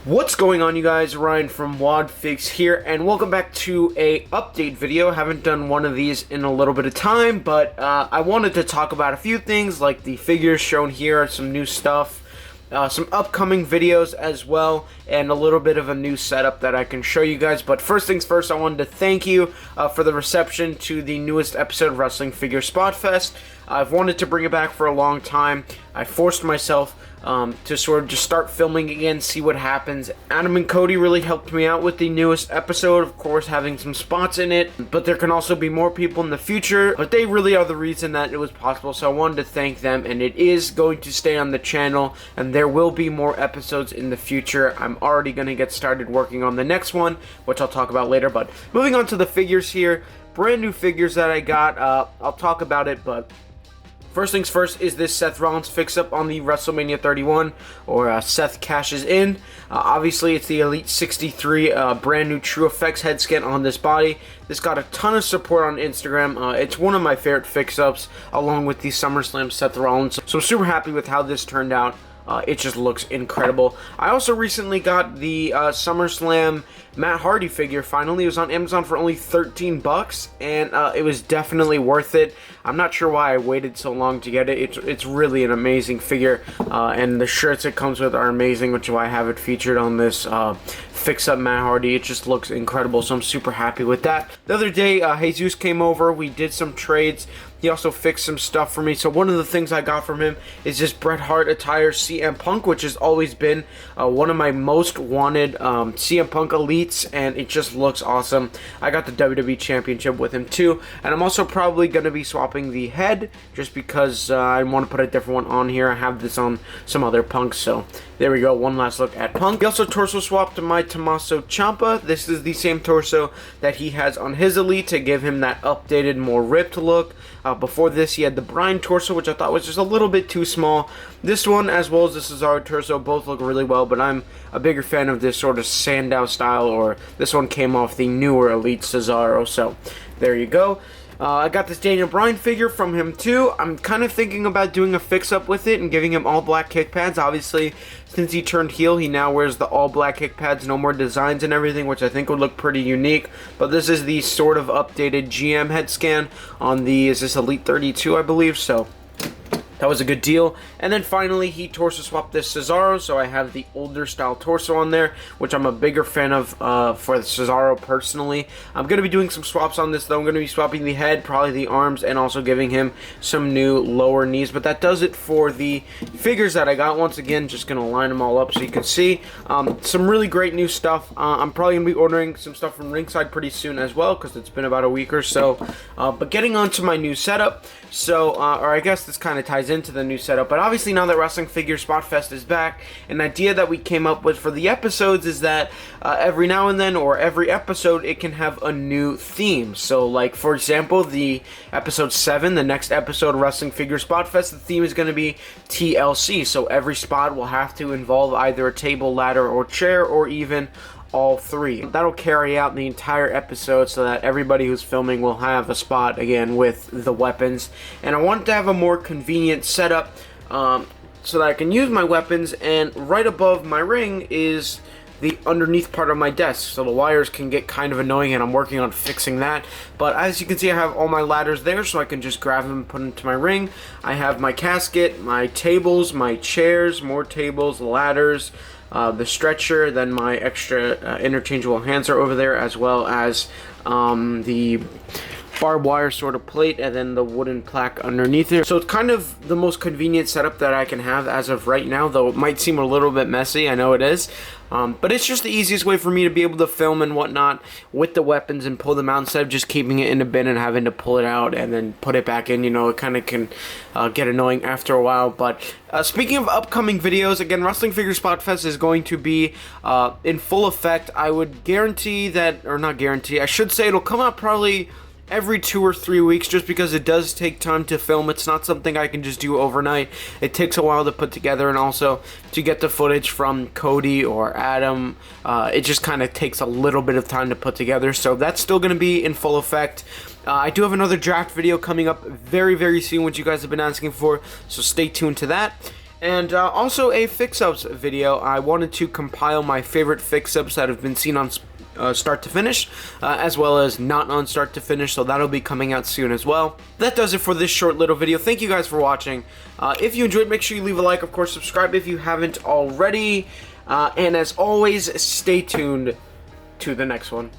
What's going on, you guys? Ryan from WODFigs here, and welcome back to a update video. Haven't done one of these in a little bit of time, but I wanted to talk about a few things like the figures shown here, some new stuff, some upcoming videos as well, and a little bit of a new setup that I can show you guys. But first things first, I wanted to thank you for the reception to the newest episode of Wrestling Figure Spot Fest. I've wanted to bring it back for a long time. I forced myself to sort of just start filming again, see what happens. Adam and Cody really helped me out with the newest episode, of course having some spots in it, but there can also be more people in the future, but they really are the reason that it was possible, so I wanted to thank them, and it is going to stay on the channel, and there will be more episodes in the future. I'm already going to get started working on the next one, which I'll talk about later. But moving on to the figures here, brand new figures that I got. I'll talk about it, but first things first is this Seth Rollins fix-up on the WrestleMania 31, or Seth cashes in. Obviously, it's the Elite 63 brand new True Effects head scan on this body. This got a ton of support on Instagram. It's one of my favorite fix-ups, along with the SummerSlam Seth Rollins. So I'm super happy with how this turned out. It just looks incredible. I also recently got the SummerSlam Matt Hardy figure. Finally, it was on Amazon for only 13 bucks, and it was definitely worth it. I'm not sure why I waited so long to get it. It's really an amazing figure, and the shirts it comes with are amazing, which is why I have it featured on this fix-up Matt Hardy. It just looks incredible, so I'm super happy with that. The other day, Jesus came over. We did some trades. He also fixed some stuff for me. So one of the things I got from him is this Bret Hart attire CM Punk, which has always been one of my most wanted CM Punk elites, and it just looks awesome. I got the WWE Championship with him too, and I'm also probably going to be swapping the head just because I want to put a different one on here. I have this on some other Punks, so there we go. One last look at Punk. He also torso swapped to my Tommaso Ciampa. This is the same torso that he has on his elite to give him that updated, more ripped look. Before this, he had the Bryan torso, which I thought was just a little bit too small. This one, as well as the Cesaro torso, both look really well, but I'm a bigger fan of this sort of Sandow style, or this one came off the newer Elite Cesaro, so there you go. I got this Daniel Bryan figure from him too. I'm kind of thinking about doing a fix-up with it and giving him all black kick pads. Obviously, since he turned heel, he now wears the all black kick pads, no more designs and everything, which I think would look pretty unique. But this is the sort of updated GM head scan on the, is this Elite 32, I believe, so that was a good deal. And then finally, he torso swapped this Cesaro, so I have the older style torso on there, which I'm a bigger fan of for the Cesaro personally. I'm going to be doing some swaps on this, though. I'm going to be swapping the head, probably the arms, and also giving him some new lower knees. But that does it for the figures that I got. Once again, just going to line them all up so you can see. Some really great new stuff. I'm probably going to be ordering some stuff from Ringside pretty soon as well, because it's been about a week or so. But getting on to my new setup, so, or I guess this kind of ties into the new setup, but obviously now that Wrestling Figure Spot Fest is back, an idea that we came up with for the episodes is that every now and then, or every episode, it can have a new theme. So, like, for example, the episode 7, the next episode of Wrestling Figure Spot Fest, the theme is going to be TLC, so every spot will have to involve either a table, ladder, or chair, or even all three. That'll carry out the entire episode so that everybody who's filming will have a spot again with the weapons. And I want to have a more convenient setup so that I can use my weapons, and right above my ring is the underneath part of my desk, so the wires can get kind of annoying, and I'm working on fixing that. But as you can see, I have all my ladders there, so I can just grab them and put them to my ring. I have my casket, my tables, my chairs, more tables, ladders, the stretcher, then my extra interchangeable hands are over there, as well as the barbed wire sort of plate, and then the wooden plaque underneath it. So it's kind of the most convenient setup that I can have as of right now, though it might seem a little bit messy, I know it is. But it's just the easiest way for me to be able to film and whatnot with the weapons and pull them out instead of just keeping it in a bin and having to pull it out and then put it back in. You know, it kind of can get annoying after a while. But speaking of upcoming videos, again, Wrestling Figure Spot Fest is going to be in full effect. I would guarantee that, or not guarantee, I should say it'll come out probably every 2 or 3 weeks, just because it does take time to film. It's not something I can just do overnight. It takes a while to put together, and also to get the footage from Cody or Adam. It just kind of takes a little bit of time to put together, so that's still going to be in full effect. I do have another draft video coming up very, very soon, which you guys have been asking for, so stay tuned to that. And also a fix-ups video. I wanted to compile my favorite fix-ups that have been seen on start to finish, as well as not on start to finish, so that'll be coming out soon as well. That does it for this short little video. Thank you guys for watching. If you enjoyed, make sure you leave a like. Of course, subscribe if you haven't already. And as always, stay tuned to the next one.